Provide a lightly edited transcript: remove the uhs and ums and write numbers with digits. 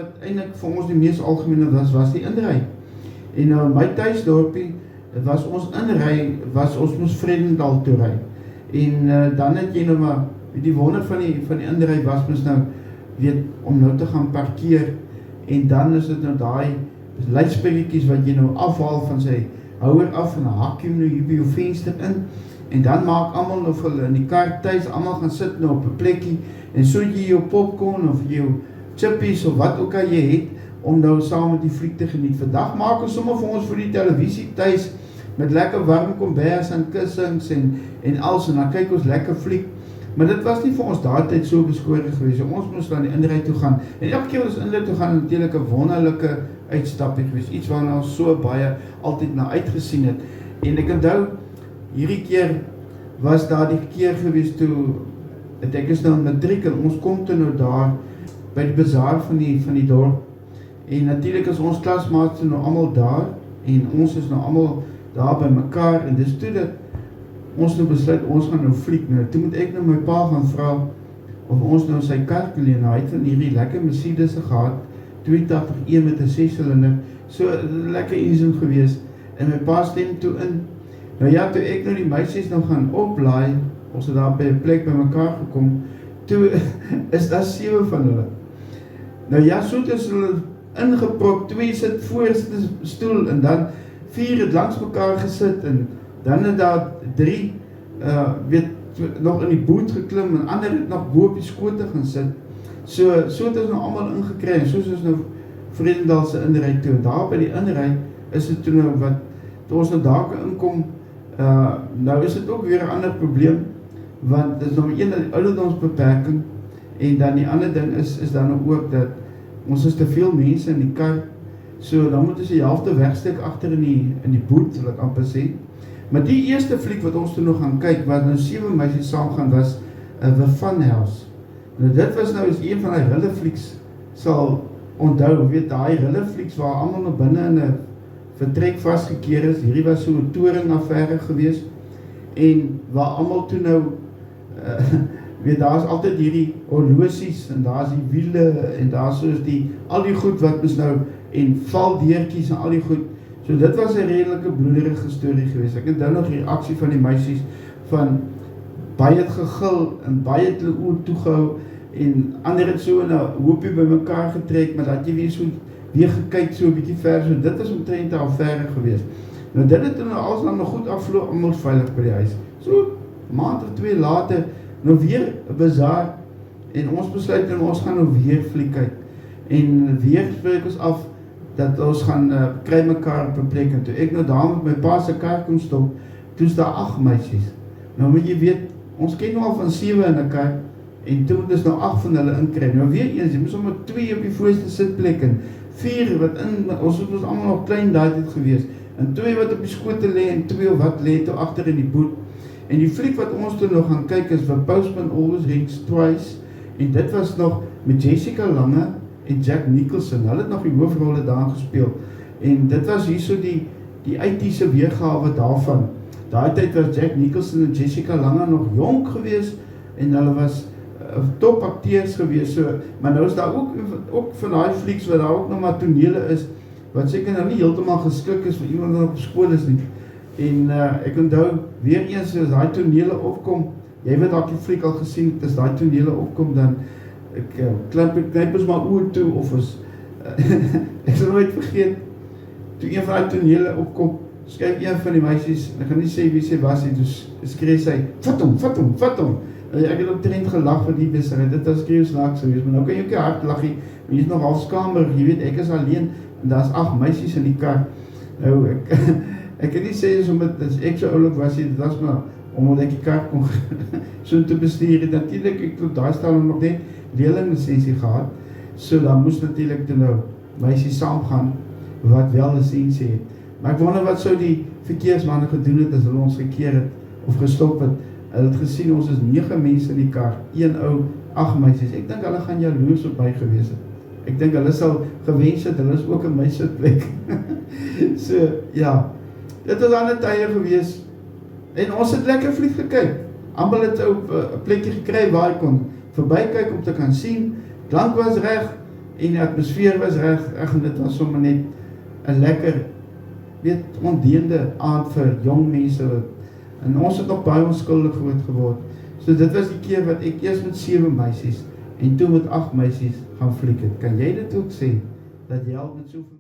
wat eintlik vir ons die mees algemene was die inry. En nou my tuisdorpie was ons inry, ons moes Vredendal toe ry. En dan het jy nou maar, die wonder van die inry was mens nou, weet, om nou te gaan parkeer, en dan is dit nou daai luidsprekkies wat jy nou afhaal van sy houer af, en dan hak jy nou hier by jou venster in, en dan maak almal nou vir hulle in die kar tuis, almal gaan sit nou op 'n plekkie, en so jy jou popcorn of jou chippies of wat ook al jy het, om nou saam met die fliek te geniet. Vandag maak ons sommer vir ons vir die televisie tuis, met lekker warm kombers en kussings en als, en dan kyk ons lekker fliek. Maar dit was nie vir ons daai tyd so beskore gewees. Ons moes dan die inry toe gaan. En elke keer ons inry toe gaan, natuurlik 'n wonderlike uitstapie gewees. Iets waarna ons so baie altyd na uitgesien het. En ek onthou, hierdie keer was daar die keer gewees toe, ek is nou in matriek, en ons kom toe nou daar, by die bazaar van die dorp. En natuurlik is ons klasmaats nou almal daar, en ons is nou almal daar by mekaar, en dis toe dat ons nou besluit, ons gaan nou fliek nou. Toe moet ek nou my pa gaan vra, of ons nou sy kar kan leen. Hy het van hierdie lekker Mercedes gehad, 82E met 'n 6-silinder, so lekker engine gewees, en my pa stem toe in. Nou ja, toe ek nou die meisies nou gaan oplaai, ons het daar by 'n plek by mekaar gekom, toe is daar 7 van hulle. Nou ja, so is hulle ingeprop, 2 sit voorste stoel, en dan 4 het langs mekaar gesit, en dan het daar 3, nog in die boot geklim, en ander het nog bo op die skote gaan sit. So het ons nou allemaal ingekry, en soos ons nou Vredendalse inry toe. Daar by die inry is dit toe nou wat, toe ons nou daar inkom, nou is dit ook weer 'n ander probleem, want dit is nog een die ouderdomsbeperking, en dan die ander ding is dan ook dat ons is te veel mense in die kar, so dan moet ons die helfte wegstek agter in die boot, wil ek amper sê. Maar die eerste fliek wat ons toe nog gaan kyk, wat nou 7 meisies saam gaan, was The Funhouse. Nou dit was nou is een van die rilleflieks, sal onthou, weet daai rilleflieks waar almal nou binne in 'n vertrek vasgekeer is. Hierdie was so 'n toringaffaire gewees, en waar almal toe nou, weet daar is altyd hierdie horlosies, en daar is die wiele, en daar so is al die goed wat is nou, en valdeertjies en al die goed. So dit was 'n redelike bloederige storie geweest. Ek het dan nog die reaksie van die meisies, van baie het gegil, en baie het hulle oor toegehou, en ander het so in 'n hoopie by mekaar getrek, maar dat jy weer gekyk so 'n bietjie ver, so dit is omtrent 'n affaire geweest. Nou dit het nou alles dan nog goed afloop, almal veilig by die huis. So, maand of 2 later, nou weer 'n bazaar, en ons besluit, en ons gaan nou weer fliek kyk, en weer spreek ons af, dat ons gaan kry mekaar op 'n plek, en toe ek nou daar met my pa se kar kom stop, toe is daar 8 meisies. Nou moet jy weet, ons ken nou al van 7 in 'n kar, en toe moet ons nou 8 van hulle inkry. Nou weer eens, jy moet sommer 2 op die voorste sitplek, en 4 wat ons was almal nog klein daai tyd gewees, en 2 wat op die skote lê, en 2 wat lê toe agter in die boot. En die fliek wat ons toe nog gaan kyk is van Postman Always Rings Twice, en dit was nog met Jessica Lange en Jack Nicholson. Hulle het nog die hoofrolle daar gespeel, en dit was hierso die 80se weergawe daarvan. Daai tyd was Jack Nicholson en Jessica Lange nog jonk gewees, en hulle was top akteurs gewees, so, maar nou is daar ook van daai flieks wat daar ook nog maar tonele is, wat seker nou nie heeltemal geskik is vir iemand wat op skool is nie. En ek onthou, weer eens as daai tonele opkom, jy weet dalk die fliek al gesien, as daai tonele opkom, dan knyp ons maar oor toe, of ons, ek sal nooit vergeet, toe een van die tonele opkom, skryf een van die meisies, ek gaan nie sê wie sy was, en toe skree sy, vat hom, ek het op trend gelag vir die besigheid, dit was skreeuwslaak gewees, maar nou kan jy ook nie hard lag nie, maar jy is nog halfskamer, jy weet, ek is alleen, en daar is 8 meisies in die kar. Nou, ek kan nie sê, as ek so oulik was, dit was maar, omdat ek die kar kon so te bestuur, en natuurlijk, ek tot daar staan nog net leerlinglisensie gehad, so dan moes natuurlijk toe nou meisies saamgaan, wat wel lisensie het. Maar ek wonder wat sou die verkeersmanne gedoen het, as hulle ons gekeer het, of gestop het. Hulle het gesien, ons is 9 mense in die kar, 1 ou, 8 meisies. Ek dink hulle gaan jaloers op my gewees het. Ek dink hulle sal gewens het, hulle is ook in my sitplek. So, ja, dit was ander tye gewees, en ons het lekker fliek gekyk. Almal het op 'n plekkie gekry waar ek kon verby kyk om te kan sien, klank was reg, en die atmosfeer was reg en dit was sommer net 'n lekker, weet, ondeende aand vir jong mense, en ons het nog baie onskuldig groot geword. So dit was die keer wat ek eers met 7 meisies, en toe met 8 meisies gaan fliek het. Kan jy dit ook sê, dat jy al met soveel